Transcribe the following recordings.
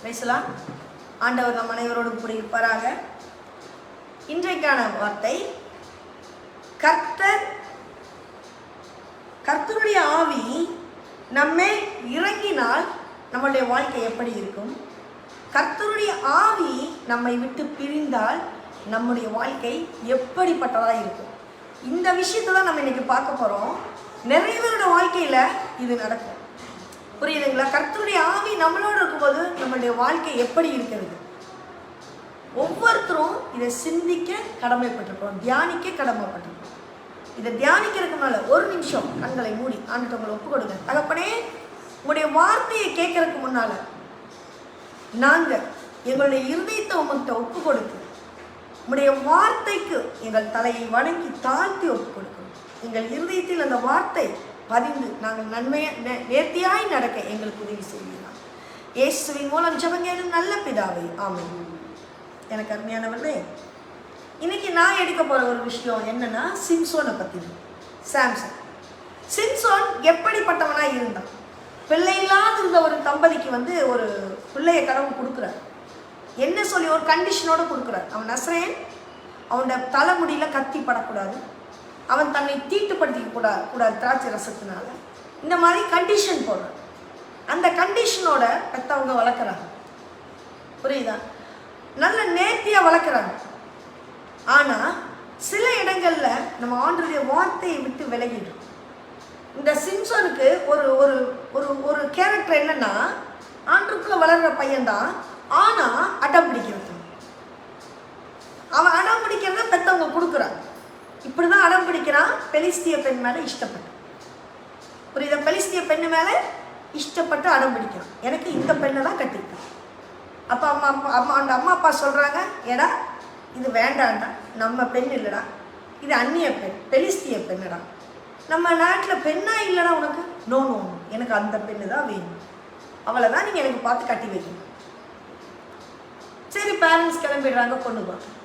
பேசலாம். ஆண்டவர் நம் அனைவரோடும் கூட இருப்பாராக. இன்றைக்கான வார்த்தை, கர்த்தருடைய ஆவி நம்மை இறங்கினால் நம்முடைய வாழ்க்கை எப்படி இருக்கும், கர்த்தருடைய ஆவி நம்மை விட்டு பிரிந்தால் நம்முடைய வாழ்க்கை எப்படிப்பட்டதாக இருக்கும். இந்த விஷயத்தை தான் நம்ம இன்னைக்கு பார்க்க போகிறோம். நிறைய பேரோட வாழ்க்கையில் இது நடக்கும். புரியுதுங்களா? கர்த்தருடைய ஆவி நம்மளோடு இருக்கும்போது நம்மளுடைய வாழ்க்கை எப்படி இருக்கிறது, ஒவ்வொருத்தரும் இதை சிந்திக்க கடமைப்பட்டிருக்கோம், தியானிக்க கடமைப்பட்டிருக்கோம். இதை தியானிக்கிறதுக்கு மேலே ஒரு நிமிஷம் கண்களை மூடி ஆண்டுட்டு உங்களை ஒப்பு கொடுங்க. தகப்பனே, உங்களுடைய வார்த்தையை கேட்கறதுக்கு முன்னால் நாங்கள் எங்களுடைய இருதயத்தை உங்கள்கிட்ட ஒப்பு கொடுத்து உங்களுடைய வார்த்தைக்கு எங்கள் தலையை வணங்கி தாழ்த்தி ஒப்பு கொடுக்கணும். எங்கள் இருதயத்தில் அந்த வார்த்தை பதிந்து நாங்கள் நேர்த்தியாய் நடக்க எங்களுக்கு உதவி செய்யலாம். இயேசுவின் மூலம் ஜெபங்கேளும் நல்ல பிதாவே, ஆமென். எனக்கு அருமையானவர்களே, இன்னைக்கு நான் எடுக்க போகிற ஒரு விஷயம் என்னன்னா, சிம்சோனை பற்றி. சிம்சோன் எப்படிப்பட்டவனாக இருந்தான்? பிள்ளை இல்லாத இருந்த ஒரு தம்பதிக்கு ஒரு பிள்ளையை கடவுள் கொடுக்குறார். என்ன சொல்லி ஒரு கண்டிஷனோடு கொடுக்குறார். அவன் நசரேன், அவனோட தலைமுடியில் கத்தி படக்கூடாது, அவன் தன்னை தீட்டுப்படுத்திக்க கூடாது திராட்சை ரசத்தினால, இந்த மாதிரி கண்டிஷன் போடுறான். அந்த கண்டிஷனோட பெற்றவங்க வளர்க்குறாங்க. புரியுதா? நல்ல நேர்த்தியாக வளர்க்குறாங்க. ஆனால் சில இடங்களில் நம்ம ஆண்டவருடைய வார்த்தையை விட்டு விலகிடும். இந்த சிம்சோனுக்கு ஒரு ஒரு ஒரு ஒரு கேரக்டர் என்னன்னா, ஆண்டுக்குள்ள வளர்கிற பையன்தான், ஆனால் அடம் பிடிக்கிறது. அவன் அடம் பிடிக்கிறத பெற்றவங்க கொடுக்குறாங்க. இப்படி தான் அடம் பிடிக்கிறான். பெலிஸ்திய பெண் மேலே இஷ்டப்பட்டு, புரியுதா? பெலிஸ்திய பெண்ணு மேலே இஷ்டப்பட்டு அடம் பிடிக்கிறான். எனக்கு இந்த பெண்ணை தான் கட்டிருக்கான். அப்போ அந்த அம்மா அப்பா சொல்கிறாங்க, ஏடா இது வேண்டாண்டா, நம்ம பெண் இல்லைடா, இது அந்நிய பெண், பெலிஸ்திய பெண்ணுடா, நம்ம நாட்டில் பெண்ணா இல்லைடா உனக்கு. நோ நோ, எனக்கு அந்த பெண்ணு தான் வேணும், அவளை தான் நீங்கள் எனக்கு பார்த்து கட்டி வைக்கணும். சரி, பேரண்ட்ஸ் கிளம்பிடுறாங்க, பொண்ணு பார்க்க.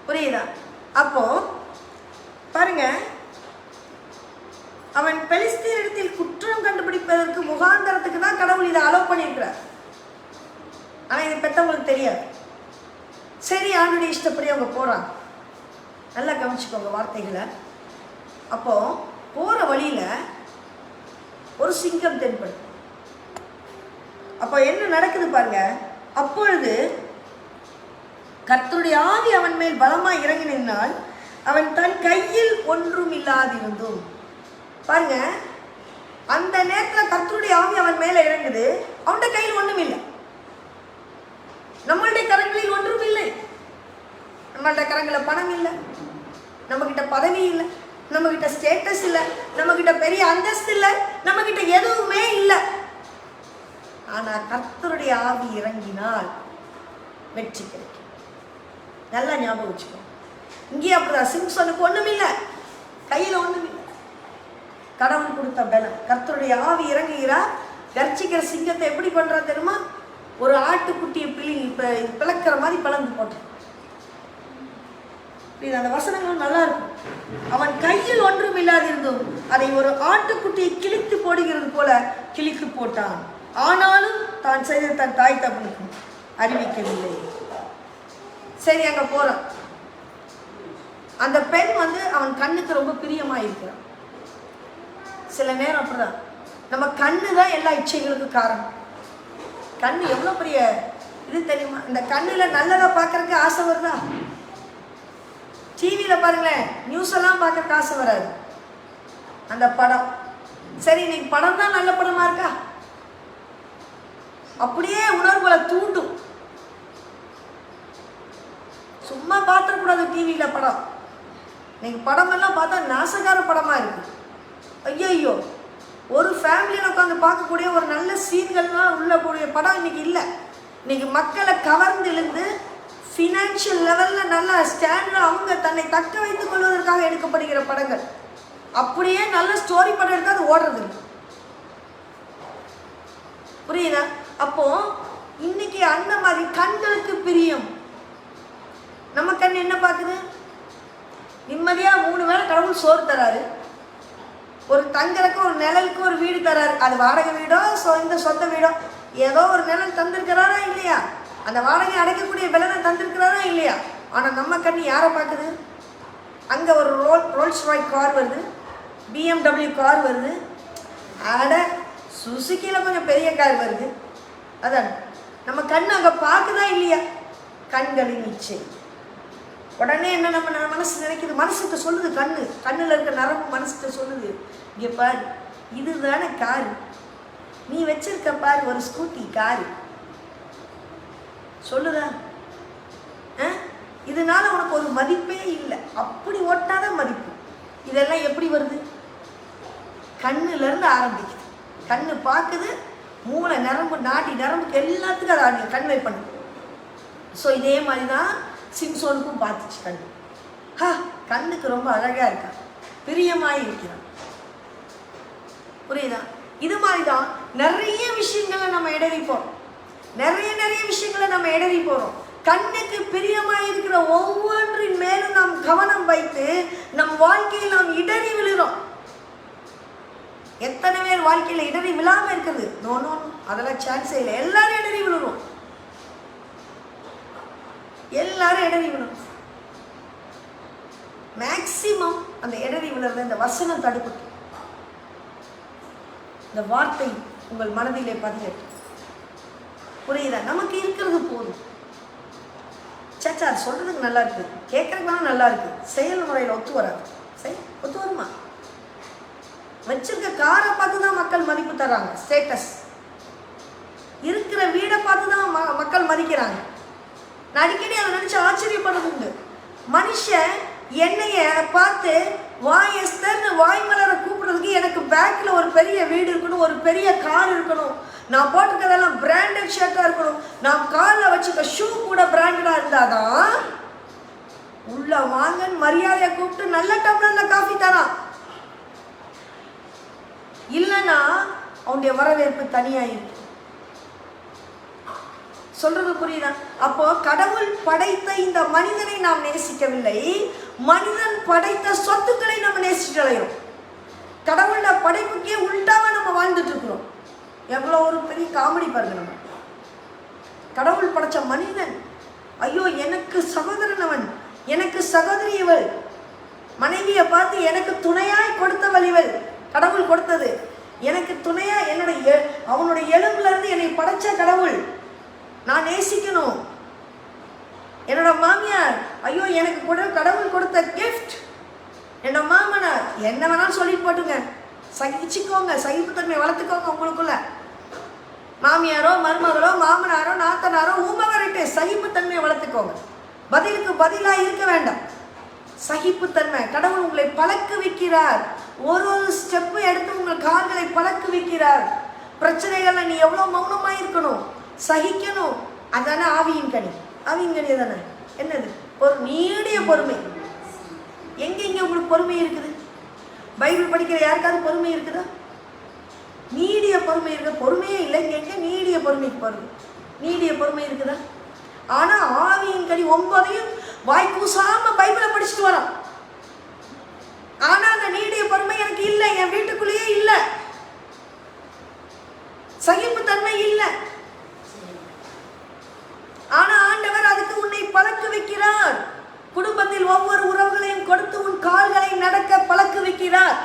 புரியுதா? அப்போ பாருங்க, அவன் பெலிஸ்தீனிடத்தில் குற்றம் கண்டுபிடிப்பதற்கு முகாந்தரத்துக்கு தான் கடவுள் இதை அலோவ் பண்ணியிருக்கிறார். ஆனால் இது பெற்றவங்களுக்கு தெரியாது. சரி, ஆண்டுடைய இஷ்டப்படி அவங்க போகிறாங்க. நல்லா கவனிச்சுக்கோங்க வார்த்தைகளை. அப்போ போகிற வழியில் ஒரு சிங்கம் தென்படும். அப்போ என்ன நடக்குது பாருங்க. அப்பொழுது கர்த்தருடைய ஆவி அவன் மேல் பலமாய் இறங்கினால் அவன் தன் கையில் ஒன்றும் இல்லாதிருந்தும். பாருங்க, அந்த நேரத்தில் கர்த்தருடைய ஆவி அவன் மேலே இறங்குது, அவன்கிட்ட கையில் ஒன்றும் இல்லை. நம்மளுடைய கரங்களில் ஒன்றும் இல்லை. நம்மள்ட கரங்களில் பணம் இல்லை, நம்மக்கிட்ட பதவி இல்லை, நம்மக்கிட்ட ஸ்டேட்டஸ் இல்லை, நம்மக்கிட்ட பெரிய அந்தஸ்து இல்லை, நம்மக்கிட்ட எதுவுமே இல்லை. ஆனால் கர்த்தருடைய ஆவி இறங்கினால் வெற்றி கிடைக்கும். நல்லா ஞாபகம் வச்சுக்கோ. இங்கே அப்படிதான். சிம்சோனுக்கு ஒன்றும் இல்லை, கையில் ஒன்றும் இல்லை, கடவுள் கொடுத்த பலம். கர்த்தருடைய ஆவி இறங்குகிறார். கர்ச்சிக்கிற சிங்கத்தை எப்படி பண்ணுறா தெரியுமா? ஒரு ஆட்டுக்குட்டியை பிளக்கிற மாதிரி பிளந்து போட்டான். அந்த வசனங்களும் நல்லா இருக்கும். அவன் கையில் ஒன்றும் இல்லாதிருந்தும் அதை ஒரு ஆட்டுக்குட்டியை கிழித்து போடுகிறது போல கிழித்து போட்டான். ஆனாலும் தான் செய்த தன் தாய் தகப்பனுக்கு அறிவிக்கவில்லை. சரி, அங்கே போகிறான். அந்த பெண் அவன் கண்ணுக்கு ரொம்ப பிரியமாக இருக்கிறான். சில நேரம் அப்படிதான், நம்ம கண்ணு தான் எல்லா இச்சைகளுக்கும் காரணம். கண்ணு எவ்வளோ பெரிய இது தெரியுமா? இந்த கண்ணில் நல்லதாக பார்க்கறதுக்கு ஆசை வருதா? டிவியில் பாருங்களேன், நியூஸ் எல்லாம் பார்க்கறதுக்கு ஆசை வராது. அந்த படம், சரி இன்னைக்கு படம் தான் நல்ல படமா இருக்கா, அப்படியே உணர்வுகளை தூண்டும். சும்மா பார்த்துடக்கூடாது டிவியில் படம். இன்னைக்கு படமெல்லாம் பார்த்தா நாசகார படமாக இருக்குது. ஐயோ, ஒரு ஃபேமிலியில் உட்காந்து பார்க்கக்கூடிய ஒரு நல்ல சீன்கள்லாம் உள்ளக்கூடிய படம் இன்னைக்கு இல்லை. இன்னைக்கு மக்களை கவர்ந்து இழுந்து ஃபினான்ஷியல் லெவலில் நல்ல ஸ்டாண்டில் அவங்க தன்னை தக்க வைத்துக் கொள்வதற்காக எடுக்கப்படுகிற படங்கள். அப்படியே நல்ல ஸ்டோரி படம் எடுத்து அது ஓடுறது இல்லை. புரியுதா? அப்போ இன்னைக்கு அந்த மாதிரி கண்களுக்கு பிரியம். நம்ம கண் என்ன பார்க்குது? நிம்மதியாக 3 வேளை கடவுள் சோறு தராரு, ஒரு தங்கறதுக்கு ஒரு நிழலுக்கு ஒரு வீடு தராரு. அது வாடகை வீடோ இந்த சொந்த வீடோ ஏதோ ஒரு நிழல் தந்திருக்கிறாரா இல்லையா? அந்த வாடகை அடைக்கக்கூடிய விலனை தந்திருக்கிறாரா இல்லையா? ஆனால் நம்ம கண்ணு யாரை பார்க்குது? அங்கே ஒரு ரோல்ஸ் ராய்ஸ் கார் வருது, BMW கார் வருது, அட சுசுக்கியில் கொஞ்சம் பெரிய கார் வருது. அதான் நம்ம கண் அங்கே பார்க்குதா இல்லையா? கண்களின் இச்சை. உடனே என்ன நம்ம மனசு நினைக்குது? மனசுக்கு சொல்லுது, கண்ணில் இருக்க நரம்பு மனசுக்கு சொல்லுது, இங்கே பாரு, இதுதானே காரு, நீ வச்சிருக்க பாரு ஒரு ஸ்கூட்டி காரு, சொல்லுதா? இதனால உனக்கு ஒரு மதிப்பே இல்லை, அப்படி ஓட்டாத மதிப்பு. இதெல்லாம் எப்படி வருது? கண்ணுலேருந்து ஆரம்பிக்குது. கண்ணு பார்க்குது, மூளை நரம்பு நாடி நரம்புக்கு எல்லாத்துக்கும் அதை கன்வே பண்ணுது. ஸோ இதே மாதிரி தான் சிம்சோனுக்கும் பார்த்துச்சு கண்ணு. கண்ணுக்கு ரொம்ப அழகாக இருக்கா, பிரியமாய் இருக்கிறான். புரியுதா? இது மாதிரி தான் நிறைய விஷயங்களை நம்ம இடறி போகிறோம். நிறைய விஷயங்களை நம்ம இடறி போகிறோம். கண்ணுக்கு பிரியமாக இருக்கிற ஒவ்வொன்றின் மேலும் நாம் கவனம் வைத்து நம் வாழ்க்கையில் நாம் இடறி விழுறோம். எத்தனை பேர் வாழ்க்கையில் இடறி விழாமல் இருக்குது? நோ, அதெல்லாம் சான்ஸே இல்லை. எல்லாரும் இடறி விழுறோம், எல்லாரும் இடறி விழுறோம். மேக்சிமம் அந்த இடறி விழுறத இந்த வசனம் தடுக்கட்டும். இந்த வார்த்தை உங்கள் மனதிலே பதிலட்டும். புரியுதா? நமக்கு இருக்கிறது போதும். சச்சா அது சொல்றதுக்கு நல்லா இருக்கு, கேட்கறதுக்கு நல்லா இருக்கு, செயல்முறையில் ஒத்து வராது. ஒத்து வருமா? வச்சிருக்க காரை பார்த்து தான் மக்கள் மதிப்பு தர்றாங்க, ஸ்டேட்டஸ். இருக்கிற வீடை பார்த்து தான் மக்கள் மதிக்கிறாங்க. நான் அடிக்கடி அதை நினைச்சு ஆச்சரியப்படுறது உண்டு. மனுஷன் என்னைய பார்த்து வாயஸ்தர்னு வாய்மலரை கூப்பிடுறதுக்கு எனக்கு பேக்கில் ஒரு பெரிய வீடு இருக்கணும், ஒரு பெரிய கார் இருக்கணும், நான் போட்டிருக்கதெல்லாம் பிராண்டட் ஷர்ட்டாக இருக்கணும், நான் காலில் வச்சுக்க ஷூ கூட பிராண்டடாக இருந்தாதான் உள்ள வாங்கன்னு மரியாதையை கூப்பிட்டு நல்ல டம்ளரில் காஃபி தரான். இல்லைன்னா அவனுடைய வரவேற்பு தனியாக இருக்கு. சொல்றது புரியுதா? அப்போ கடவுள் படைத்த இந்த மனிதனை நாம் நேசிக்கவில்லை, மனிதன் படைத்த சொத்துக்களை நம்ம நேசிக்கிறோம். கடவுளோட படைப்புக்கே உள்டாவா நம்ம வாழ்ந்துட்டு இருக்கிறோம். எவ்வளோ ஒரு பெரிய காமெடி பாருங்க. நம்ம கடவுள் படைச்ச மனிதன், ஐயோ எனக்கு சகோதரன் அவன், எனக்கு சகோதரி இவள், மனைவியை பார்த்து எனக்கு துணையாய் கொடுத்தவள் இவள், கடவுள் கொடுத்தது எனக்கு துணையா, அவனுடைய எலும்புல இருந்து என்னை படைச்ச கடவுள், நான் நேசிக்கணும். என்னோட மாமியார், ஐயோ எனக்கு கூட கடவுள் கொடுத்த கிஃப்ட். என்னோட மாமனார், என்ன வேணாலும் சொல்லிட்டு போட்டுங்க, சகிச்சுக்கோங்க, சகிப்புத்தன்மை வளர்த்துக்கோங்க உங்களுக்குள்ள. மாமியாரோ மருமகளோ மாமனாரோ நாத்தனாரோ ஊமவரட்டு, சகிப்புத்தன்மையை வளர்த்துக்கோங்க. பதிலுக்கு பதிலாக இருக்க வேண்டாம். சகிப்புத்தன்மை கடவுள் உங்களை பழக்க வைக்கிறார். ஒரு ஸ்டெப்பு எடுத்து உங்கள் கால்களை பழக்க வைக்கிறார். பிரச்சனைகள்ல நீ எவ்வளோ மௌனமாக இருக்கணும், சகிக்கணும். அதானே ஆவியின் கனி. ஆவியின் கனி தானே என்னது? ஒரு நீடிய பொறுமை. எங்க உங்களுக்கு பொறுமை இருக்குது? பைபிள் படிக்கிற யாருக்காவது பொறுமை இருக்குதா? நீடிய பொறுமை இருக்க பொறுமையே இல்லை. எங்க நீடிய பொறுமைக்கு பொறுமை, நீடிய பொறுமை இருக்குதா? ஆனா ஆவியின் கனி 9ஐயும் வாய் கூசாம பைபிளை படிச்சுட்டு வரோம். ஆனா அந்த நீடிய பொறுமை எனக்கு இல்லை, என் வீட்டுக்குள்ளேயே இல்லை, சகிப்புத்தன்மை இல்லை. ஆனா ஆண்டவர் அதுக்கு உன்னை பழக்க வைக்கிறார். குடும்பத்தில் ஒவ்வொரு உறவுகளையும் கொடுத்து உன் கால்களை நடக்க பழக்க வைக்கிறார்.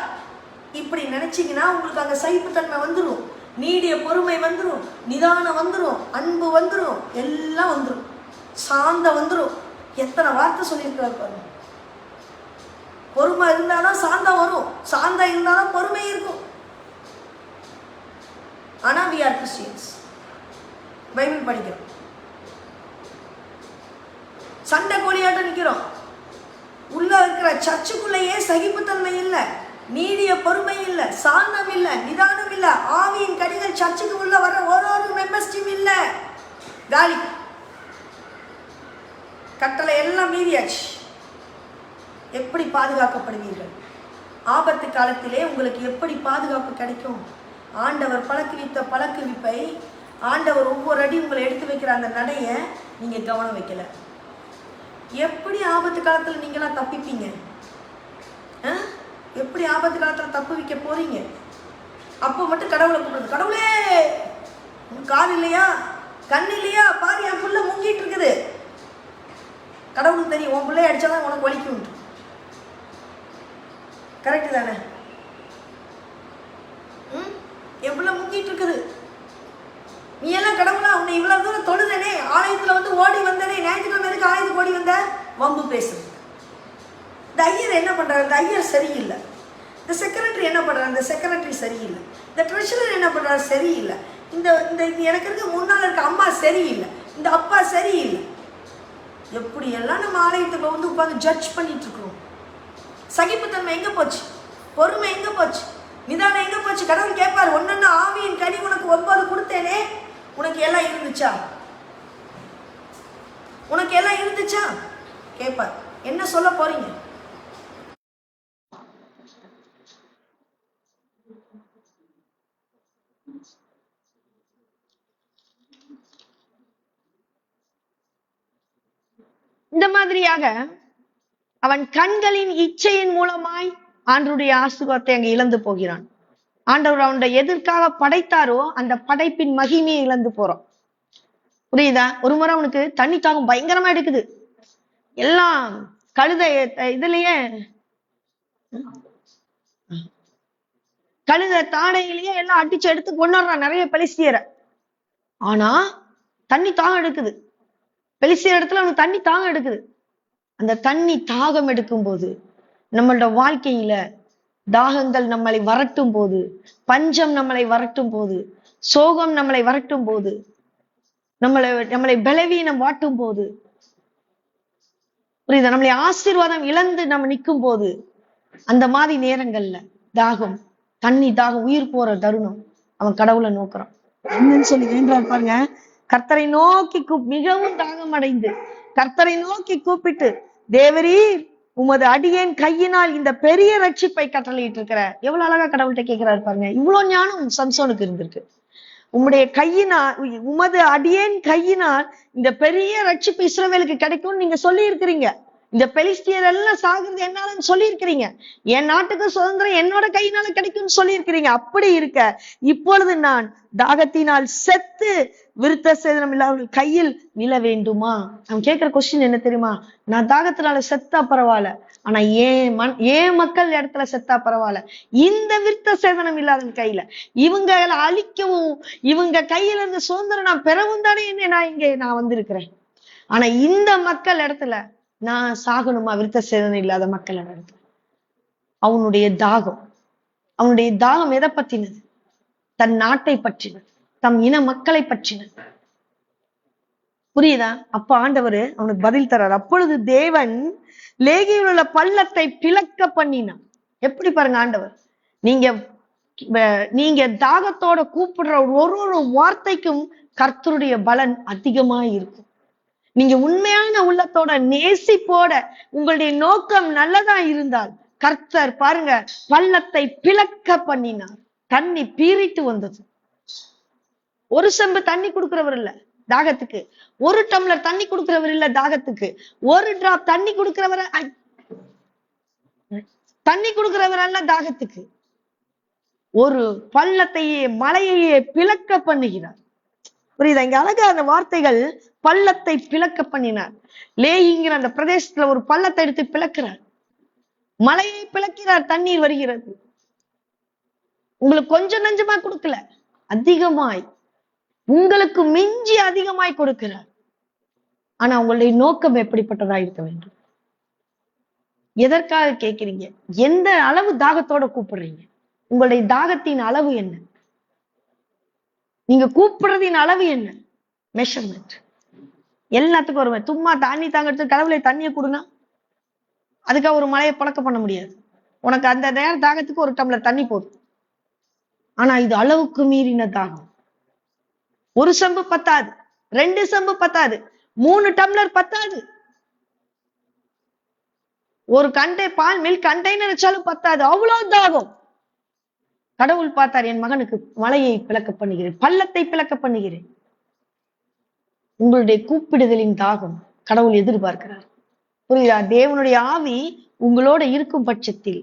இப்படி நினைச்சீங்கன்னா உங்களுக்கு அங்க சகிப்புத்தன்மை வந்துடும், நீடிய பொறுமை வந்துடும், நிதானம் வந்துடும், அன்பு வந்துடும், எல்லாம் வந்துடும், சாந்தம் வந்துடும். எத்தனை வார்த்தை சொல்லியிருக்கிறார் பாருங்க. பொறுமை இருந்தாதான் சாந்தம் வரும், சாந்தம் இருந்தாதான் பொறுமை இருக்கும். ஆனா we are Christians, பைபிள் படிக்கிறோம், சண்டை கோழியாட்டம் நிற்கிறோம். உள்ள இருக்கிற சர்ச்சுக்குள்ளேயே சகிப்புத்தன்மை இல்லை, நீடிய பொறுமை இல்லை, சாந்தம் இல்லை, நிதானம் இல்லை. ஆவியின் கனிகள் சர்ச்சுக்கு உள்ள வர ஒரு மெம்பர்ஸ்டீம் இல்லை, காலி. கட்டளை எல்லாம் மீறியாச்சு. எப்படி பாதுகாக்கப்படுவீர்கள்? ஆபத்து காலத்திலே உங்களுக்கு எப்படி பாதுகாப்பு கிடைக்கும்? ஆண்டவர் பழக்குவித்த பழக்குவிப்பை, ஆண்டவர் ஒவ்வொரு அடி உங்களை எடுத்து வைக்கிற அந்த நடையை நீங்க கவனம் வைக்கல. எப்படி ஆபத்து காலத்தில் நீங்களாம் தப்பிப்பீங்க? எப்படி ஆபத்து காலத்துல தப்பு வைக்க போறீங்க? அப்போ மட்டும் கடவுளை கூப்பிடுறது, கடவுளே கால் இல்லையா, கண் இல்லையா, பாரு என் புள்ள முங்கிட்டு இருக்குது. கடவுளுக்கு தெரியும் உன் பிள்ளைய அடிச்சாதான் உனக்கு வலிக்கும். கரெக்டு தானே? என் பிள்ளை முங்கிட்டு இருக்குது, நீ எல்லாம் கடவுளா, உன்னை இவ்வளவு தூரம் தொழுதனே, ஆலயத்துல வந்து ஓடி வந்தனே, ஞாயிற்றுக்கிழமை எதுக்கு ஆலயத்துக்கு ஓடி வந்த? வம்பு பேசுறது. இந்த ஐயர் என்ன பண்றாரு? இந்த ஐயர் சரியில்லை. இந்த செக்ரட்டரி என்ன பண்றாரு? இந்த செக்ரட்டரி சரியில்லை. இந்த ட்ரெஷரர் என்ன பண்றாரு? சரியில்லை. இந்த இந்த எனக்கு இருக்க முன்னால் இருக்க அம்மா சரியில்லை, இந்த அப்பா சரியில்லை. எப்படி எல்லாம் நம்ம ஆலயத்துக்கு வந்து உட்காந்து ஜட்ஜ் பண்ணிட்டு இருக்கிறோம். சகிப்புத்தன்மை எங்க போச்சு? பொறுமை எங்க போச்சு? நிதானம் எங்க போச்சு? கடவுள் கேட்பார், ஒன்னொன்னு ஆவியின் கனி உனக்கு 9 கொடுத்தேனே, உனக்கு எல்லாம் இருந்துச்சா? உனக்கு எல்லாம் இருந்துச்சா கேட்பார். என்ன சொல்ல போறீங்க? இந்த மாதிரியாக அவன் கண்களின் இச்சையின் மூலமாய் ஆண்டவருடைய ஆசீர்வாதத்தை அங்க இழந்து போகிறான். ஆண்டவர் அவனுடைய எதற்காக படைத்தாரோ அந்த படைப்பின் மகிமையை இழந்து போறோம். புரியுதா? ஒரு முறை அவனுக்கு தண்ணி தாகம் பயங்கரமா எடுக்குது. எல்லாம் கழுத இதுலயே கழுத தாடையிலேயே எல்லாம் அடிச்சு எடுத்து கொண்டாடுறான் நிறைய பெலிஸ்தியரை. ஆனா தண்ணி தாகம் எடுக்குது. பெலிஸ்தியர் இடத்துல அவனுக்கு தண்ணி தாகம் எடுக்குது. அந்த தண்ணி தாகம் எடுக்கும் போது, நம்மளோட வாழ்க்கையில தாகங்கள் நம்மளை வரட்டும் போது, பஞ்சம் நம்மளை வரட்டும் போது, சோகம் நம்மளை வரட்டும் போது, நம்மளை பலவீனம் வாட்டும் போது, புரியுதா, நம்மளை ஆசீர்வாதம் இழந்து நம்ம நிற்கும் போது, அந்த மாதிரி நேரங்கள்ல தாகம், தண்ணி தாகம், உயிர் போற தருணம் அவன் கடவுளை நோக்குறான். என்னன்னு சொல்லி வேண்டாம் பாருங்க. கர்த்தரை நோக்கி மிகவும் தாகம் அடைந்து கர்த்தரை நோக்கி கூப்பிட்டு, தேவரீர் உமது அடியேன் கையினால் இந்த பெரிய ரட்சிப்பை கட்டளையிட்டு இருக்கிற. எவ்வளவு அழகா கடவுள்கிட்ட கேட்கிறாரு பாருங்க. இவ்வளவு ஞானம் சம்சோனுக்கு இருந்திருக்கு. உம்முடைய கையினால், உமது அடியேன் கையினால் இந்த பெரிய ரட்சிப்பு இஸ்ரவேலுக்கு கிடைக்கும்னு நீங்க சொல்லி இருக்கிறீங்க. இந்த பெலிஸ்தியர் எல்லாம் சாகுறது என்னாலன்னு சொல்லி இருக்கிறீங்க. என் நாட்டுக்கு சுதந்திரம் என்னோட கையினால கிடைக்கும்னு சொல்லி இருக்கிறீங்க. அப்படி இருக்க இப்பொழுது நான் தாகத்தினால் செத்து விருத்த சேதனம் இல்லாத கையில் விழ வேண்டுமா? அவன் கேட்கிற கொஸ்டின் என்ன தெரியுமா? நான் தாகத்தினால செத்தா பரவாயில்ல, ஆனா ஏன் மக்கள் இடத்துல செத்தா பரவாயில்ல, இந்த விருத்த சேதனம் இல்லாத கையில இவங்க அழிக்கவும் இவங்க கையில இருந்து சுதந்திரம் நான் பெறவும் தானே நான் வந்திருக்கிறேன். ஆனா இந்த மக்கள் இடத்துல நான் சாகணுமா? விருத்த சேதனம் இல்லாத மக்கள் இடத்துல. அவனுடைய தாகம் எதை பற்றினது? தன் நாட்டை பற்றினது, தம் இன மக்களை பற்றினது. புரியுதா? அப்ப ஆண்டவர் அவனுக்கு பதில் தர்றார். அப்பொழுது தேவன் லேகியில் உள்ள பள்ளத்தை பிளக்க பண்ணினான். எப்படி பாருங்க ஆண்டவர், நீங்க தாகத்தோட கூப்பிடுற ஒரு வார்த்தைக்கும் கர்த்தருடைய பலன் அதிகமா இருக்கும். நீங்க உண்மையான உள்ளத்தோட நேசிப்போட உங்களுடைய நோக்கம் நல்லதா இருந்தால் கர்த்தர் பாருங்க பள்ளத்தை பிளக்க பண்ணினார். தண்ணி பீறிட்டு வந்தது. ஒரு செம்பு தண்ணி கொடுக்கிறவர் இல்ல தாகத்துக்கு, ஒரு டம்ளர் தண்ணி கொடுக்கிறவர் இல்ல தாகத்துக்கு, ஒரு டிராப் தண்ணி கொடுக்கிறவர் அல்ல தாகத்துக்கு. ஒரு பள்ளத்தையே மலையையே பிளக்க பண்ணுகிறார். புரியுதா? இங்க அழகா அந்த வார்த்தைகள், பள்ளத்தை பிளக்க பண்ணினார். லேகிங்கிற அந்த பிரதேசத்துல ஒரு பள்ளத்தை எடுத்து பிளக்கிறார், மலையை பிளக்கிறார், தண்ணீர் வருகிறது. உங்களுக்கு கொஞ்சம் நஞ்சமா கொடுக்கல, அதிகமாய், உங்களுக்கு மிஞ்சி அதிகமாய் கொடுக்கிறார். ஆனா உங்களுடைய நோக்கம் எப்படிப்பட்டதா இருக்க வேண்டும்? எதற்காக கேட்கிறீங்க? எந்த அளவு தாகத்தோட கூப்பிடுறீங்க? உங்களுடைய தாகத்தின் அளவு என்ன? நீங்க கூப்பிடுறதின் அளவு என்ன? மெஷர்மெண்ட் எல்லாத்துக்கும் வருமே. சும்மா தண்ணி தாங்கிறது, கடவுளை தண்ணியை கொடுனா அதுக்காக ஒரு மலையை பழக்க பண்ண முடியாது. உனக்கு அந்த நேர தாகத்துக்கு ஒரு டம்ளர் தண்ணி போதும். ஆனா இது அளவுக்கு மீறின தாகம். ஒரு செம்பு பத்தாது, 2 செம்பு பத்தாது, 3 டம்ளர் பத்தாது, ஒரு பால் மில்க் கண்டெய்னர் வச்சாலும் பத்தாது, அவ்வளவு தாகம். கடவுள் பார்த்தார், என் மகனுக்கு மலையை பிளக்க பண்ணுகிறேன், பள்ளத்தை பிளக்க பண்ணுகிறேன். உங்களுடைய கூப்பிடுதலின் தாகம் கடவுள் எதிர்பார்க்கிறார். புரியுதா? தேவனுடைய ஆவி உங்களோட இருக்கும் பட்சத்தில்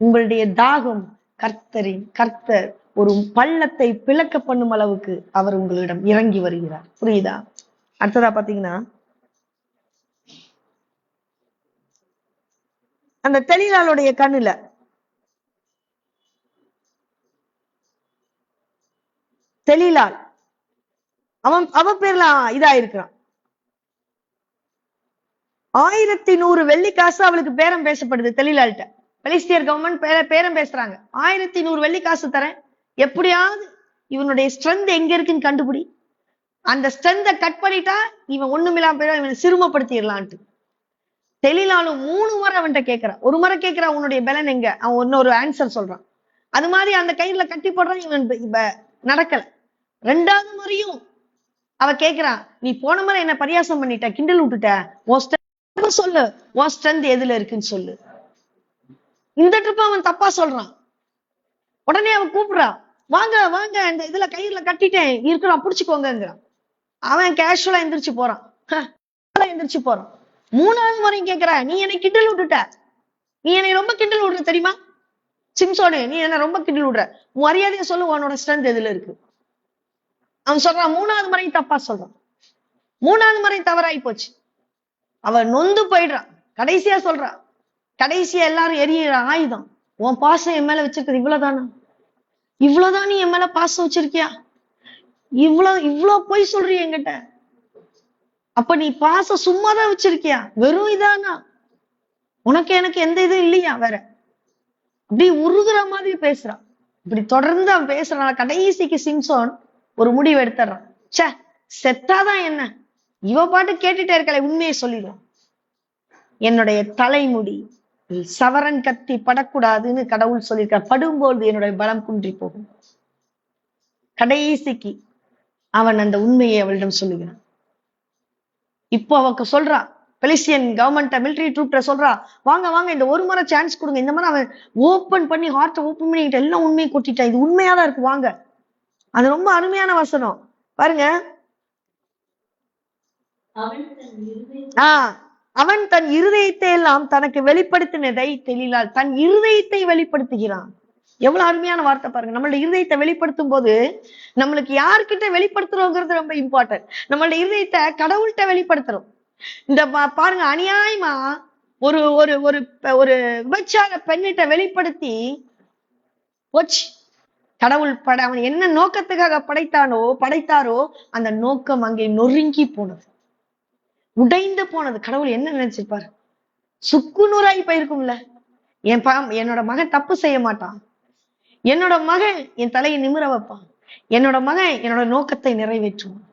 உங்களுடைய தாகம் கர்த்தர் ஒரு பள்ளத்தை பிளக்க பண்ணும் அளவுக்கு அவர் உங்களிடம் இறங்கி வருகிறார். புரியுதா? அடுத்ததா பாத்தீங்கன்னா, அந்த தெளிலாளுடைய கண்ணுல தெளிலாள் அவன் பேர்ல இதா இருக்கிறான். 1100 வெள்ளிக்காசு அவளுக்கு பேரம் பேசப்படுது. தெளிலாள்கிட்ட பெலிஸ்தியர் கவர்மெண்ட் பேரம் பேசுறாங்க. 1100 வெள்ளிக்காசு தரேன், எப்படியாவது இவனுடைய ஸ்ட்ரென்த் எங்க இருக்குன்னு கண்டுபிடி, அந்த ஸ்ட்ரென்த்தை கட் பண்ணிட்டா இவன் ஒண்ணுமில்லாம போயிடும், இவனை சிறுமப்படுத்திடலான்ட்டு. தெளிலாலும் 3 முறை அவன்கிட்ட கேட்கிறான். ஒரு முறை கேட்கிறான் உன்னுடைய பலன் எங்க, அவன் இன்னொரு ஆன்சர் சொல்றான். அது மாதிரி அந்த கயிறுல கட்டி போடுறான், இவன் நடக்கல. 2வது முறையும் அவ கேட்கிறான், நீ போன முறை என்ன பரியாசம் பண்ணிட்ட, கிண்டல் விட்டுட்ட, சொல்லு உன் ஸ்ட்ரென்த் எதுல இருக்குன்னு சொல்லு. இந்த ட்ரிப் அவன் தப்பா சொல்றான். உடனே அவன் கூப்பிடுறான், வாங்க வாங்க இந்த இதுல கயிறுல கட்டிட்டேன் இருக்கிறான், புடிச்சுக்கோங்கிறான். அவன் கேஷுவலா எந்திரிச்சு போறான். 3வது முறையும் கேட்கிற, நீ என்னை கிண்டல் விட்டுட்ட, நீ என்னை ரொம்ப கிண்டல் விடுற தெரியுமா சிம்சோனு, நீ என்ன ரொம்ப கிண்டல் விடுற, மரியாதையை சொல்லு, உன்னோட ஸ்ட்ரென்த் எதுல இருக்கு. அவன் சொல்றான். 3வது முறையும் தப்பா சொல்றான். 3வது முறை தவறாയി போச்சு. அவன் நொந்து போயிடுறான். கடைசியா சொல்றான், கடைசியா எல்லாரும் எரியிற ஆயுதம், உன் பாசம் என் மேல வச்சிருக்கிறது இவ்வளவுதானா, இவ்வளவுதான் நீ என் மேல பாசம் வச்சிருக்கியா, இவ்வளவு பொய் சொல்றிய என்கிட்ட, அப்ப நீ பாசம் சும்மாதான் வச்சிருக்கியா, வெறும் இதானா, உனக்கு எனக்கு எந்த இதுவும் இல்லையா வேற, அப்படி உருகுற மாதிரி பேசுறான். இப்படி தொடர்ந்து அவன் பேசுறான். கடைசிக்கு சிம்சோன் ஒரு முடிவு எடுத்துறான். சே, செத்தாதான் என்ன, இவ பாட்டு கேட்டுட்டே இருக்கல, உண்மையை சொல்லிடும், என்னுடைய தலைமுடி சவரன் கத்தி படக்கூடாதுன்னு கடவுள் சொல்லியிருக்க, படும்போது என்னுடைய பலம் குன்றி போகும். கடைசிக்கு அவன் அந்த உண்மையை அவளிடம் சொல்லுகிறான். இப்போ அவக்கு சொல்றா, பெலிஸ்தியன் கவர்மெண்ட் மிலிட்டரி ட்ரூப்ட சொல்றா, வாங்க வாங்க இந்த ஒரு முறை சான்ஸ் கொடுங்க. இந்த மாதிரி அவன் ஓபன் பண்ணி ஹார்ட்டை ஓபன் பண்ணிட்டு எல்லாம் உண்மையை கொட்டிட்டான், இது உண்மையாதான் இருக்கு, வாங்க. அது ரொம்ப அருமையான வசனம் பாருங்க. அவன் தன் இருதயத்தை எல்லாம் தனக்கு வெளிப்படுத்தினதை தெளிலாள், தன் இருதயத்தை வெளிப்படுத்துகிறான். எவ்வளவு அருமையான வார்த்தை பாருங்க. நம்மளுடைய இருதயத்தை வெளிப்படுத்தும் போது நம்மளுக்கு யார்கிட்ட வெளிப்படுத்துறோங்கிறது ரொம்ப இம்பார்ட்டன்ட். நம்மளுடைய இருதயத்தை கடவுள்கிட்ட வெளிப்படுத்துறோம். இந்த பாருங்க, அநியாயமா ஒரு ஒரு ஒரு ஒரு விபச்சார பெண்ணிட்ட வெளிப்படுத்தி போச்சு. கடவுள் அவன் என்ன நோக்கத்துக்காக படைத்தாரோ அந்த நோக்கம் அங்கே நொறுங்கி போனது, உடைந்து போனது. கடவுள் என்ன நினைச்சிருப்பாரு, சுக்கு நூறாய் போயிருக்கும்ல. என்னோட மகன் தப்பு செய்ய மாட்டான், என்னோட மகன் என் தலையை நிமிர வைப்பான், என்னோட மகன் என்னோட நோக்கத்தை நிறைவேற்றுவான்.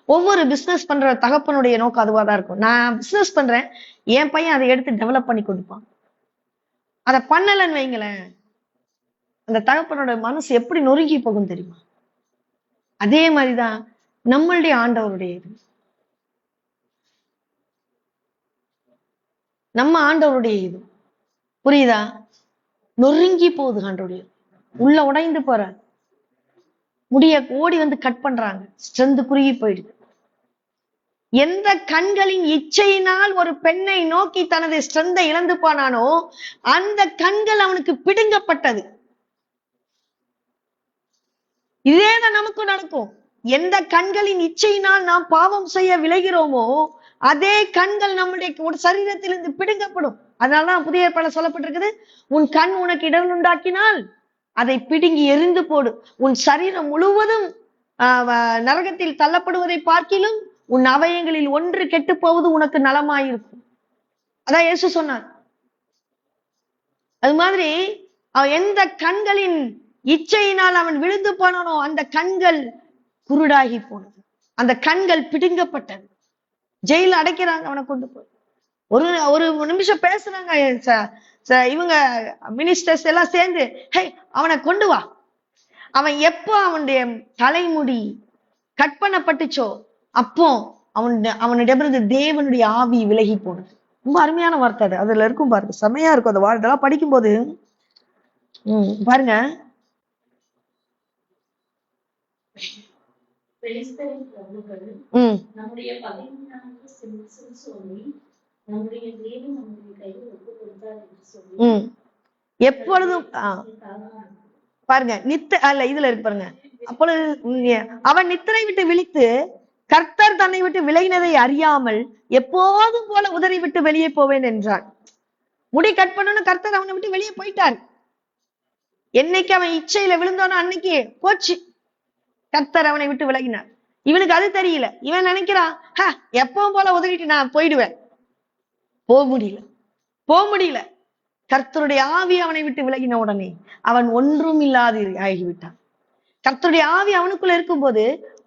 ஒவ்வொரு பிசினஸ் பண்ற தகப்பனுடைய நோக்கம் அதுவாதான் இருக்கும். நான் பிசினஸ் பண்றேன், என் பையன் அதை எடுத்து டெவலப் பண்ணி கொடுப்பான். அதை பண்ணலன்னு வைங்களேன், அந்த தகப்பனோட மனசு எப்படி நொறுங்கி போகும் தெரியுமா? அதே மாதிரிதான் நம்மளுடைய ஆண்டவருடைய இது. நம்ம ஆண்டவருடைய இது புரியுதா? நொறுங்கி போகுது. ஆண்டவருடைய உள்ள உடைந்து போற முடிய ஓடி வந்து கட் பண்றாங்க, ஸ்ட்ரென்த் குறுகி போயிடுது. எந்த கண்களின் இச்சையினால் ஒரு பெண்ணை நோக்கி தனது ஸ்ட்ரென்த்தை இழந்து போனானோ அந்த கண்கள் அவனுக்கு பிடுங்கப்பட்டது. இதேதான் நமக்கு நடக்கும். எந்த கண்களின் இச்சையினால் நாம் பாவம் செய்ய விளைகிறோமோ அதே கண்கள் நம்முடைய சரீரத்திலிருந்து பிடுங்கப்படும். அதனாலதான் புதிய ஏற்பாடுல சொல்லப்பட்டிருக்குது, உன் கண் உனக்கு இடர் உண்டாக்கினால் அதை பிடுங்கி எரிந்து போடு, உன் சரீரம் முழுவதும் நரகத்தில் தள்ளப்படுவதை பார்க்கிலும் உன் அவயங்களில் ஒன்று கெட்டு போவது உனக்கு நலமாயிருக்கும். அதான் இயேசு சொன்னார். அது மாதிரி எந்த கண்களின் இச்சையினால் அவன் விழுந்து போனானோ அந்த கண்கள் குருடாகி போனது, அந்த கண்கள் பிடுங்கப்பட்டது. ஜெயில அடைக்கிறாங்க அவனை கொண்டு போய். ஒரு நிமிஷம் பேசுறாங்க இவங்க மினிஸ்டர்ஸ் எல்லாம் சேர்ந்து, ஹே அவனை கொண்டு வா. அவன் எப்போ அவனுடைய தலைமுடி கட் பண்ணப்பட்டுச்சோ அப்போ அவனிடமிருந்து தேவனுடைய ஆவி விலகி போனது. ரொம்ப அருமையான வார்த்தை அது. அதுல இருக்கும் பாருங்க, செமையா இருக்கும் அந்த வார்த்தை. இதெல்லாம் படிக்கும்போது பாருங்க, எப்பொழுதும் பாருங்க இதுல இருக்கு பாருங்க. அப்பொழுது அவன் நித்திரை விட்டு விழித்து கர்த்தர் தன்னை விட்டு விலகினதை அறியாமல் எப்போதும் போல உதறி விட்டு வெளியே போவேன் என்றான். முடி கட் பண்ணணும், கர்த்தர் அவனை விட்டு வெளியே போயிட்டார். என்னைக்கு அவன் இச்சையில விழுந்தானோ அன்னைக்கு போச்சு, கர்த்தர் அவனை விட்டு விலகினார். இவனுக்கு அது தெரியல. இவன் நினைக்கிறான், எப்பவும் போல உதவிட்டு நான் போயிடுவேன். போக முடியல. கர்த்தருடைய ஆவி அவனை விட்டு விலகின உடனே அவன் ஒன்றும் இல்லாது ஆகிவிட்டான். கர்த்தருடைய ஆவி அவனுக்குள்ள இருக்கும்போது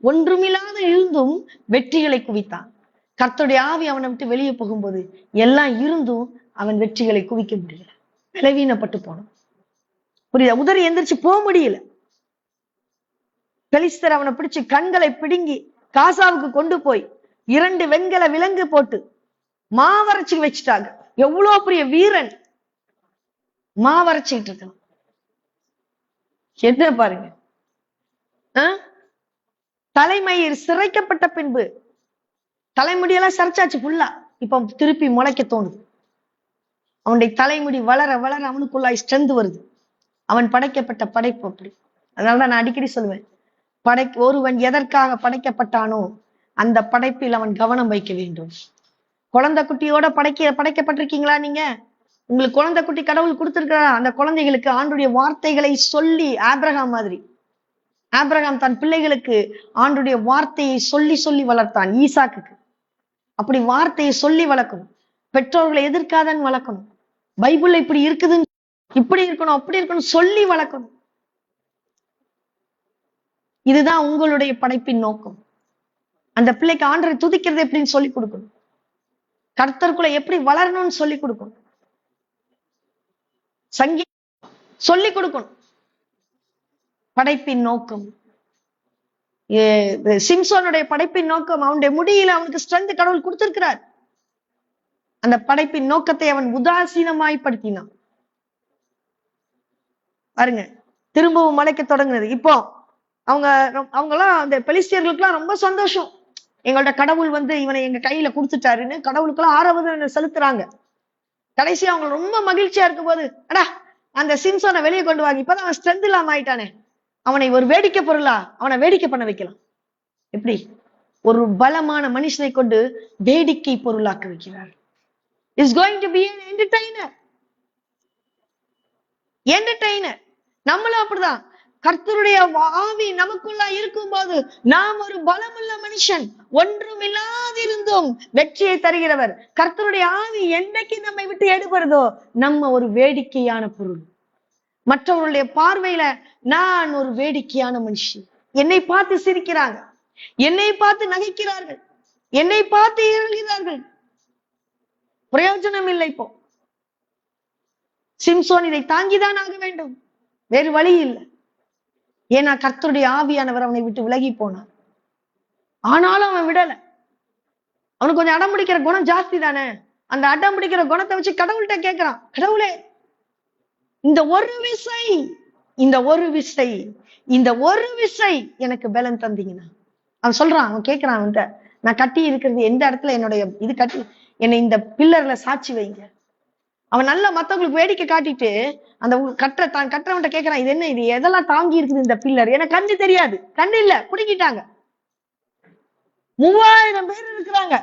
ஒன்றுமில்லாத இருந்தும் வெற்றிகளை குவித்தான். கர்த்தருடைய ஆவி அவனை விட்டு வெளியே போகும்போது எல்லாம் இருந்தும் அவன் வெற்றிகளை குவிக்க முடியல, பலவீனப்பட்டு போனான். புரியுதா? உதறி எந்திரிச்சு போக முடியல. பெலிஸ்தர் அவனை பிடிச்சு கண்களை பிடுங்கி காசாவுக்கு கொண்டு போய் 2 வெண்கல விலங்கு போட்டு மாவரைச்சு வச்சுட்டாங்க. எவ்வளவு பெரிய வீரன் மாவரைச்சுட்டு இருக்கான். என்ன பாருங்க, தலைமயிர் சிரைக்கப்பட்ட பின்பு தலைமுடியெல்லாம் சரிச்சாச்சு ஃபுல்லா. இப்ப திருப்பி முளைக்க தோணுது. அவனுடைய தலைமுடி வளர வளர அவனுக்குள்ளாய் ஸ்ட்ரென்த் வருது. அவன் படைக்கப்பட்ட படைப்பு அப்படி. அதனாலதான் நான் அடிக்கடி சொல்லுவேன், ஒருவன் எதற்காக படைக்கப்பட்டானோ அந்த படைப்பில் அவன் கவனம் வைக்க வேண்டும். குழந்தை குட்டியோட படைக்கப்பட்டிருக்கீங்களா? நீங்க உங்களுக்கு குழந்தை குட்டி கடவுள் கொடுத்திருக்கிறா? அந்த குழந்தைகளுக்கு ஆண்டுடைய வார்த்தைகளை சொல்லி, ஆபிரகாம் தன் பிள்ளைகளுக்கு ஆண்டுடைய வார்த்தையை சொல்லி சொல்லி வளர்த்தான். ஈசாக்குக்கு அப்படி வார்த்தையை சொல்லி வளர்க்கணும். பெற்றோர்களை எதிர்க்காதன்னு வளர்க்கணும். பைபிள்ல இப்படி இருக்குதுன்னு, இப்படி இருக்கணும், அப்படி இருக்கணும் சொல்லி வளர்க்கணும். இதுதான் உங்களுடைய படைப்பின் நோக்கம். அந்த பிள்ளைக்கு ஆண்டரை துதிக்கிறது எப்படின்னு சொல்லி கொடுக்கணும். கர்த்தருக்குள்ள எப்படி வளரணும்னு சொல்லி கொடுக்கணும். சங்கீதம் சொல்லி கொடுக்கணும். படைப்பின் நோக்கம், சிம்சோனுடைய படைப்பின் நோக்கம், அவனுடைய முடியில அவனுக்கு ஸ்ட்ரென்த் கடவுள் கொடுத்திருக்கிறார். அந்த படைப்பின் நோக்கத்தை அவன் உதாசீனமாய்ப்படுத்தினான். பாருங்க, திரும்பவும் மலைக்க தொடங்குனது. இப்போ அவங்கெல்லாம் அந்த பெலிஸ்தியர்களுக்கெல்லாம் ரொம்ப சந்தோஷம். எங்களோட கடவுள் இவனை எங்க கையில கொடுத்துட்டாருன்னு கடவுளுக்கெல்லாம் ஆராதனை செலுத்துறாங்க. கடைசி அவங்க ரொம்ப மகிழ்ச்சியா இருக்கும் போது, அந்த சிம்சோனை வெளியே கொண்டு வாங்க, இப்பதான் அவன் ஸ்ட்ரென்த் இல்லாம ஆயிட்டானே, அவனை ஒரு வேடிக்கை பொருளா அவனை வேடிக்கை பண்ண வைக்கலாம். எப்படி ஒரு பலமான மனுஷனை கொண்டு வேடிக்கை பொருளாக்க வைக்கிறார். Is going to be an entertainer. நம்மளும் அப்படிதான். கர்த்தருடைய ஆவி நமக்குள்ள இருக்கும் போது நாம் ஒரு பலமுள்ள மனுஷன், ஒன்றும் இல்லாதிருந்தும் வெற்றியை தருகிறவர். கர்த்தருடைய ஆவி என்னைக்கு நம்மை விட்டு எடுபடுதோ நம்ம ஒரு வேடிக்கையான பொருள். மற்றவர்களுடைய பார்வையில நான் ஒரு வேடிக்கையான மனுஷன். என்னை பார்த்து சிரிக்கிறாங்க, என்னை பார்த்து நகைக்கிறார்கள், என்னை பார்த்து இயல்கிறார்கள். பிரயோஜனம் இல்லை. இப்போ சிம்சோன் இதை தாங்கிதான் ஆக வேண்டும், வேறு வழி இல்லை. ஏன்னா கர்த்தருடைய ஆவியானவர் அவனை விட்டு விலகி போனார். ஆனாலும் அவன் விடல. அவனுக்கு கொஞ்சம் அடம் பிடிக்கிற குணம் ஜாஸ்தி தானே. அந்த அடம் பிடிக்கிற குணத்தை வச்சு கடவுள்கிட்ட கேட்கிறான், கடவுளே இந்த ஒரு விசை எனக்கு பலன் தந்தீங்கன்னா. அவன் சொல்றான், அவன் கேட்கிறான், அவன்கிட்ட நான் கட்டி இருக்கிறது எந்த இடத்துல என்னுடைய இது கட்டி என்னை இந்த பில்லர்ல சாட்சி வைங்க. அவன் நல்லா மத்தவங்களுக்கு வேடிக்கை காட்டிட்டு அந்த கட்டுறவன்ட்ட கேட்கிறான், இது என்ன, இது எதெல்லாம் தாங்கி இருக்குது இந்த பில்லர்? எனக்கு கண்ணு தெரியாது, கண்ணு இல்ல, குடுக்கிட்டாங்க. 3000 பேர் இருக்கிறாங்க.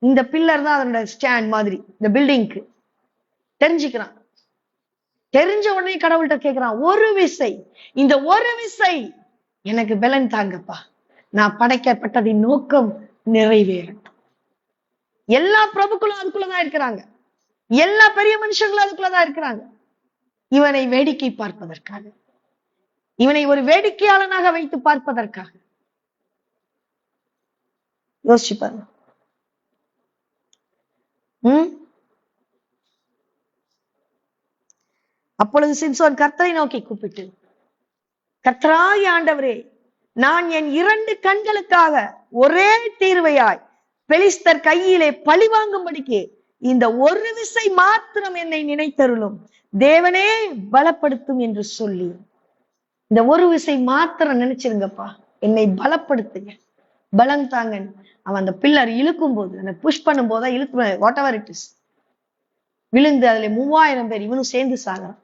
இந்த பில்லர் தான் அதோட ஸ்டாண்ட் மாதிரி இந்த பில்டிங்க்கு. தெரிஞ்சுக்கிறான். தெரிஞ்ச உடனே கடவுள்கிட்ட கேட்கிறான், இந்த ஒரு விசை எனக்கு பலன் தாங்கப்பா, நான் படைக்கப்பட்டதின் நோக்கம் நிறைவேறட்டும். எல்லா பிரபுக்களும் அதுக்குள்ளதான் இருக்கிறாங்க, எல்லா பெரிய மனுஷங்களும் அதுக்குள்ளதான் இருக்கிறாங்க. இவனை வேடிக்கை பார்ப்பதற்காக, இவனை ஒரு வேடிக்கையாளனாக வைத்து பார்ப்பதற்காக. யோசிச்சு பாருங்க. அப்பொழுது சிம்சோன் கர்த்தரை நோக்கி கூப்பிட்டு, கர்த்தராகிய ஆண்டவரே, நான் என் 2 கண்களுக்காக ஒரே தீர்வையாய் பெலிஸ்தர் கையிலே பழி வாங்கும்படிக்கு இந்த ஒரு விசை மாத்திரம் என்னை நினைத்தருளும், தேவனே பலப்படுத்தும் என்று சொல்லி, இந்த ஒரு விசை மாத்திரம் நினைச்சிருங்கப்பா, என்னை பலப்படுத்துங்க, பலம் தாங்க. அவன் அந்த பில்லர் இழுக்கும் போது, அந்த புஷ் பண்ணும் போதா இழுக்கு, வாட் எவர் இட் இஸ், விழுந்து அதுல 3000 பேர் இவனும் சேர்ந்து சாகிறான்.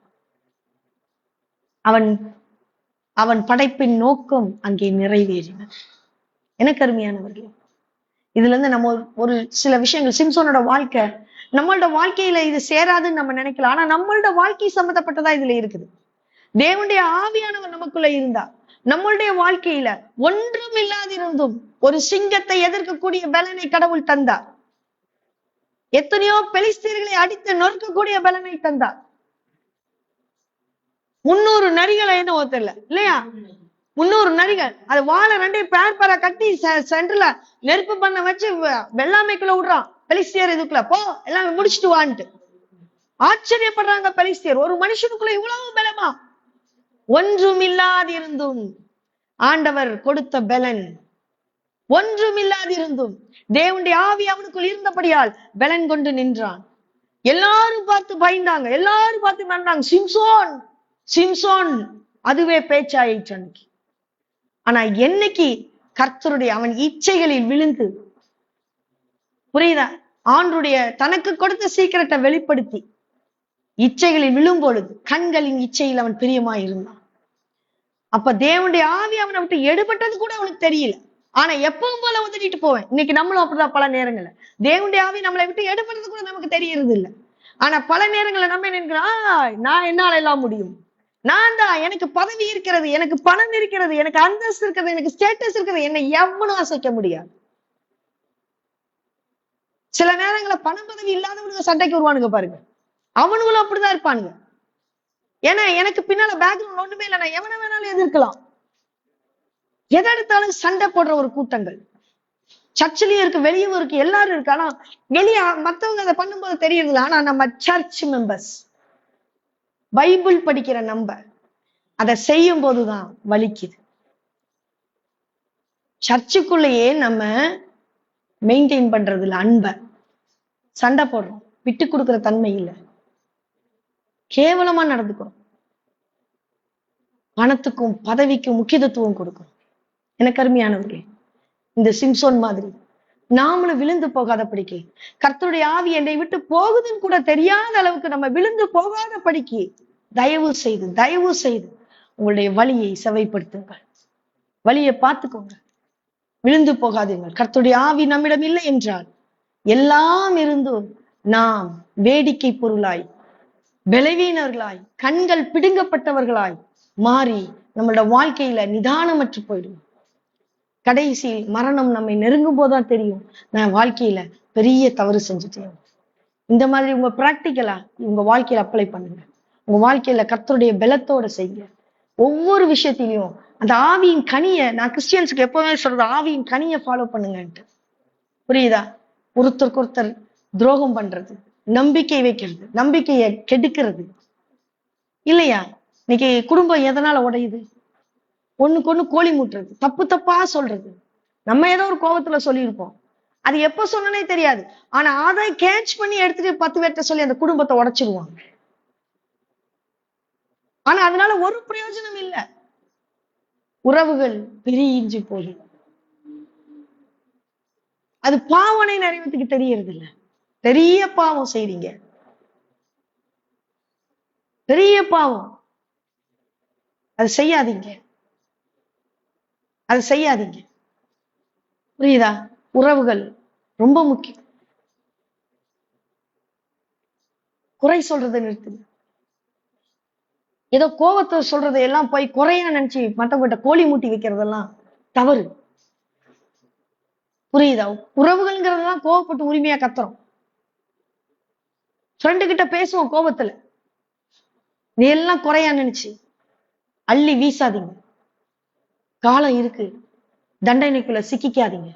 அவன் அவன் படைப்பின் நோக்கம் அங்கே நிறைவேறினது. எனக்கு அருமையானவர்களே, இதுல இருந்து நம்ம ஒரு சில விஷயங்கள், சிம்சோனோட வாழ்க்கை நம்மளோட வாழ்க்கையில இது சேராதுன்னு நம்ம நினைக்கலாம். ஆனா நம்மளோட வாழ்க்கை சம்பந்தப்பட்டதா இதுல இருக்குது. தேவனுடைய ஆவியானவர் நமக்குள்ள இருந்தா நம்மளுடைய வாழ்க்கையில ஒன்றும் இல்லாதிருந்தும் ஒரு சிங்கத்தை எதிர்க்கக்கூடிய பலனை கடவுள் தந்தார். எத்தனையோ பெலிஸ்தீர்களை அடித்து நொறுக்கக்கூடிய பலனை தந்தார். 300 நரிகளை என்ன தெரியல இல்லையா, 300 நரிகள் அது வாழை 2 பேர கட்டி சென்டர்ல நெருப்பு பண்ண வச்சு வெள்ளாமைக்குள்ள விடுறான். பெலிஸ்தியர் இதுக்குள்ள போ எல்லாம் முடிச்சுட்டு வான்ட்டு ஆச்சரியப்படுறாங்க பெலிஸ்தியர். ஒரு மனுஷனுக்குள்ள இவ்வளவு பலமா? ஒன்றும் இல்லாதிருந்தும் ஆண்டவர் கொடுத்த பலன். ஒன்றும் இல்லாதிருந்தும் தேவனுடைய ஆவி அவனுக்குள் இருந்தபடியால் பலன் கொண்டு நின்றான். எல்லாரும் பார்த்து பயந்தாங்க, எல்லாரும் பார்த்து பயந்தாங்க. சிம்சோன் சிம்சோன் அதுவே பேச்சாயிற்று அன்னைக்கு. ஆனா என்னைக்கு கர்த்தருடைய அவன் இச்சைகளில் விழுந்து, புரியுதா, ஆண்டுடைய தனக்கு கொடுத்த சீக்கிரத்தை வெளிப்படுத்தி இச்சைகளில் விழும் பொழுது கண்களின் இச்சையில் அவன் பிரியமாய் இருந்தான். அப்ப தேவனுடைய ஆவி அவனை விட்டு எடுபட்டது கூட அவனுக்கு தெரியல. ஆனா எப்பவும் போல உதறிட்டு போவேன். இன்னைக்கு நம்மளும் அப்படிதான். பல நேரங்கள்ல தேவனுடைய ஆவி நம்மளை விட்டு எடுபட்டது கூட நமக்கு தெரியறது இல்லை. ஆனா பல நேரங்கள்ல நம்ம என்ன நினைக்கிறோம், நான் என்னால எல்லாம் முடியும், நான் தான், எனக்கு பதவி இருக்கிறது, எனக்கு பணம் இருக்கிறது, எனக்கு அந்தஸ்து இருக்கிறது, எனக்கு ஸ்டேட்டஸ் இருக்கிறது, என்னை எவனும் அசைக்க முடியாது. சில நேரங்கள பணம் பதவி இல்லாதவனுங்க சண்டைக்கு வருவானுங்க பாருங்க, அவனுங்களும் அப்படிதான் இருப்பானுங்க. ஏன்னா எனக்கு பின்னால பேக்ரவுண்ட் ஒண்ணுமே இல்லை, நான் எவனை வேணாலும் எதிர்க்கலாம். எதை எடுத்தாலும் சண்டை போடுற ஒரு கூட்டங்கள் சர்ச்சிலயும் இருக்கு, வெளியும் இருக்கு, எல்லாரும் இருக்கு. ஆனா வெளிய மத்தவங்க அதை பண்ணும்போது தெரியல. ஆனா நம்ம சர்ச் மெம்பர்ஸ், பைபிள் படிக்கிற நம்ம அதை செய்யும் போதுதான் வலிக்குது. சர்ச்சுக்குள்ளேயே நம்ம மெயின்டைன் பண்றது இல்ல அன்பை, சண்டை போடுறோம், விட்டு கொடுக்கிற தன்மை இல்லை, கேவலமா நடந்துக்கிறோம், பணத்துக்கும் பதவிக்கும் முக்கியத்துவம் கொடுக்கும். எனக்கு அருமையானவர்களே, இந்த சிம்சோன் மாதிரி நாமளும் விழுந்து போகாத படிக்க, கர்த்தருடைய ஆவி என்னை விட்டு போகுதுன்னு கூட தெரியாத அளவுக்கு நம்ம விழுந்து போகாத படிக்க தயவு செய்து உங்களுடைய வழியை செவைப்படுத்துங்கள், வழியை பார்த்துக்கோங்க, விழுந்து போகாதீர்கள். கர்த்தருடைய ஆவி நம்மிடம் இல்லை என்றால் எல்லாம் இருந்தும் நாம் வேடிக்கை பொருளாய், பலவீனர்களாய், கண்கள் பிடுங்கப்பட்டவர்களாய் மாறி நம்மளோட வாழ்க்கையில நிதானமற்று போயிடும். கடைசியில் மரணம் நம்மை நெருங்கும் போதுதான் தெரியும், நான் வாழ்க்கையில பெரிய தவறு செஞ்சுட்டேன். இந்த மாதிரி உங்க பிராக்டிக்கலா உங்க வாழ்க்கையில அப்ளை பண்ணுங்க. உங்க வாழ்க்கையில கர்த்தருடைய பலத்தோட செய்யுங்க. ஒவ்வொரு விஷயத்திலையும் அந்த ஆவியின் கனியை, நான் கிறிஸ்டியன்ஸுக்கு எப்பவுமே சொல்றது, ஆவியின் கனியை ஃபாலோ பண்ணுங்கன்ட்டு. புரியுதா? ஒருத்தருக்கு ஒருத்தர் துரோகம் பண்றது, நம்பிக்கை வைக்கிறது, நம்பிக்கையை கெடுக்கிறது இல்லையா? இன்னைக்கு குடும்பம் எதனால உடையுது? ஒண்ணுக்கு ஒண்ணு கோழி மூட்டுறது, தப்பு தப்பா சொல்றது. நம்ம ஏதோ ஒரு கோபத்துல சொல்லியிருப்போம், அது எப்ப சொன்னனே தெரியாது. ஆனா அதை கேட்ச் பண்ணி எடுத்துட்டு 10 பேர்ட்ட சொல்லி அந்த குடும்பத்தை உடைச்சிருவாங்க. ஆனா அதனால ஒரு பிரயோஜனம் இல்லை, உறவுகள் பிரிஞ்சு போய் அது பாவனை நிறைவேற்றுக்கு தெரியறது இல்ல. பெரிய பாவம் செய்றீங்க, பெரிய பாவம். அது செய்யாதீங்க, அது செய்யாதீங்க. புரியுதா? உறவுகள் ரொம்ப முக்கியம். குறை சொல்றதை நிறுத்துங்க. ஏதோ கோபத்தை சொல்றதை எல்லாம் போய் குறையா நினைச்சு மற்றவங்கிட்ட கோழி மூட்டி வைக்கிறதெல்லாம் தவறு. புரியுதா? உறவுகள்ங்கிறதெல்லாம் கோவப்பட்டு உரிமையா கத்துறோம். ஃப்ரெண்டு கிட்ட பேசுவோம் கோபத்துல, நீ எல்லாம் குறையா நினைச்சு அள்ளி வீசாதீங்க. காலம் இருக்கு, தண்டனைக்குள்ள சிக்கிக்காதீங்க,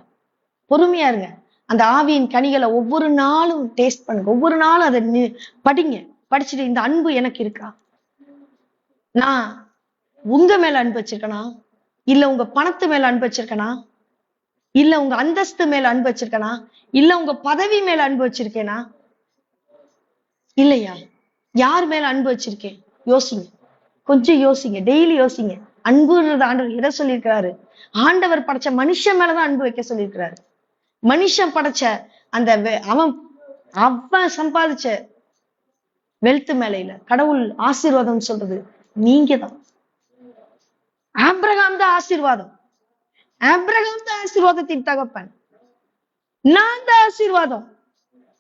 பொறுமையா இருங்க. அந்த ஆவியின் கனிகளை ஒவ்வொரு நாளும் டேஸ்ட் பண்ணுங்க, ஒவ்வொரு நாளும் அதை படிங்க. படிச்சுட்டு இந்த அன்பு எனக்கு இருக்கா, நான் உங்க மேல அன்பு வச்சிருக்கனா, இல்ல உங்க பணத்து மேல அன்பு வச்சிருக்கனா, இல்ல உங்க அந்தஸ்து மேல அன்பு வச்சிருக்கனா, இல்ல உங்க பதவி மேல அன்பு வச்சிருக்கேனா, இல்லையா? யார் மேல அன்பு வச்சிருக்கேன்? யோசிங்க, கொஞ்சம் யோசிங்க, டெய்லி யோசிங்க. அன்புன்றது ஆண்டவர் எதை சொல்லியிருக்கிறாரு? ஆண்டவர் படைச்ச மனுஷன் மேலதான் அன்பு வைக்க சொல்லியிருக்கிறாரு. மனுஷன் படைச்ச அந்த அவன் சம்பாதிச்ச வெல்த் மேல இல்ல. கடவுள் ஆசீர்வாதம் சொல்றது நீங்க தான். ஆபிரகாம் தான் ஆசீர்வாதம். ஆபிரகாம் தான் ஆசீர்வாதத்தின் தகப்பன். நான் தான் ஆசீர்வாதம்.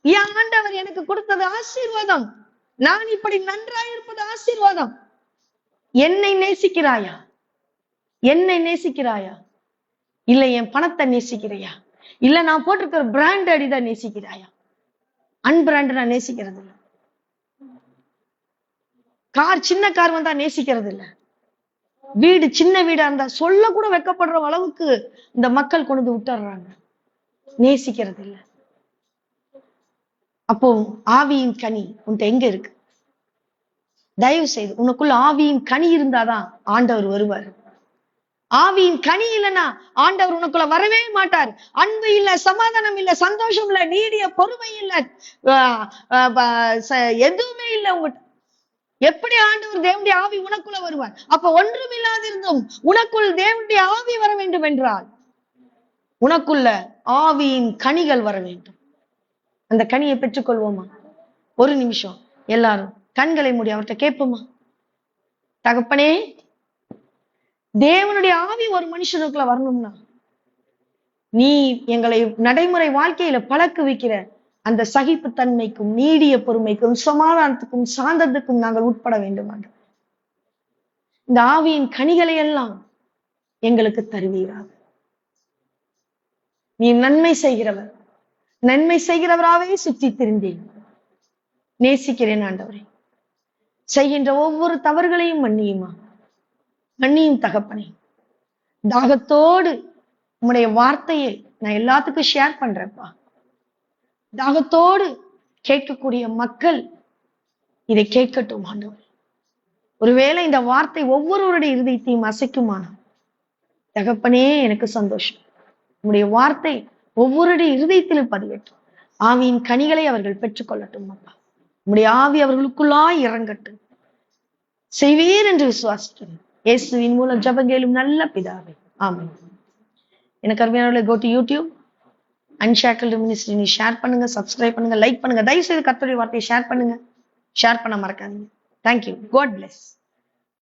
என் ஆண்டவர் எனக்கு கொடுத்தது ஆசீர்வாதம். நான் இப்படி நன்றாயிருப்பது ஆசீர்வாதம். என்னை நேசிக்கிறாயா? என்னை நேசிக்கிறாயா? இல்ல என் பணத்தை நேசிக்கிறையா? இல்ல நான் போட்டிருக்கிற பிராண்ட் அடிதான் நேசிக்கிறாயா? அன்பிராண்ட் நான் நேசிக்கிறது இல்லை. கார் சின்ன கார் வந்தா நேசிக்கிறது இல்லை. வீடு சின்ன வீடா இருந்தா சொல்ல கூட வெக்கப்படுற அளவுக்கு இந்த மக்கள் கொண்டு விட்டுறாங்க. நேசிக்கிறது இல்லை. அப்போ ஆவியின் கனி உன்கிட்ட எங்க இருக்கு? தயவு செய்து உனக்குள்ள ஆவியின் கனி இருந்தாதான் ஆண்டவர் வருவார். ஆவியின் கனி இல்லைன்னா ஆண்டவர் உனக்குள்ள வரவே மாட்டார். அன்பு இல்ல, சமாதானம் இல்ல, சந்தோஷம் இல்ல, நீடிய பொறுமை இல்ல, எதுவுமே இல்ல உங்ககிட்ட. எப்படி ஆண்டவர் தேவனுடைய ஆவி உனக்குள்ள வருவார்? அப்ப ஒன்றும் இல்லாதிருந்தும் உனக்குள் தேவனுடைய ஆவி வர வேண்டும் என்றால் உனக்குள்ள ஆவியின் கனிகள் வர வேண்டும். அந்த கனியை பெற்றுக்கொள்வோமா? ஒரு நிமிஷம் எல்லாரும் கண்களை மூடி அவர்கிட்ட கேட்போமா? தகப்பனே, தேவனுடைய ஆவி ஒரு மனுஷனுக்குள்ள வரணும்னா நீ எங்களை நடைமுறை வாழ்க்கையில பழக்க வைக்கிற அந்த சகிப்பு தன்மைக்கும் நீடிய பொறுமைக்கும் சமாதானத்துக்கும் சாந்தத்துக்கும் நாங்கள் உட்பட வேண்டும். இந்த ஆவியின் கனிகளை எல்லாம் எங்களுக்கு தருவீராக. நீ நன்மை செய்கிறவர், நன்மை செய்கிறவராகவே சுற்றி திரிந்தேன். நேசிக்கிறேன் ஆண்டவரே. செய்கின்ற ஒவ்வொரு தவறுகளையும் மன்னியுமா, மன்னியும் தகப்பனே. தாகத்தோடு உம்முடைய வார்த்தையை நான் எல்லாத்துக்கும் ஷேர் பண்றேன்ப்பா. தாகத்தோடு கேட்கக்கூடிய மக்கள் இதை கேட்கட்டும் ஆண்டவர். ஒருவேளை இந்த வார்த்தை ஒவ்வொருவருடைய இருதயத்தையும் அசைக்குமானா தகப்பனே எனக்கு சந்தோஷம். உம்முடைய வார்த்தை ஒவ்வொருடைய இருதயத்திலும் பதியட்டும். ஆவியின் கனிகளை அவர்கள் பெற்றுக்கொள்ளட்டும் அப்பா. உம்முடைய ஆவி அவர்களுக்குள்ளாய் இறங்கட்டும். செய்வீர் என்று விசுவாசிக்கிறேன். இயேசுவின் மூலம் ஜெபங்கேளும் நல்ல பிதாவே, ஆமென். எனக்கு அருமையானவர்களே, go to YouTube அன்ஷேக்கிள்டு மினிஸ்ட்ரி நீ ஷேர் பண்ணுங்க, சப்ஸ்கிரைப் பண்ணுங்க, லைக் பண்ணுங்க. தயவு செய்து கர்த்தருடைய வார்த்தையை ஷேர் பண்ணுங்க. ஷேர் பண்ண மறக்காதீங்க. தேங்க்யூ. God bless.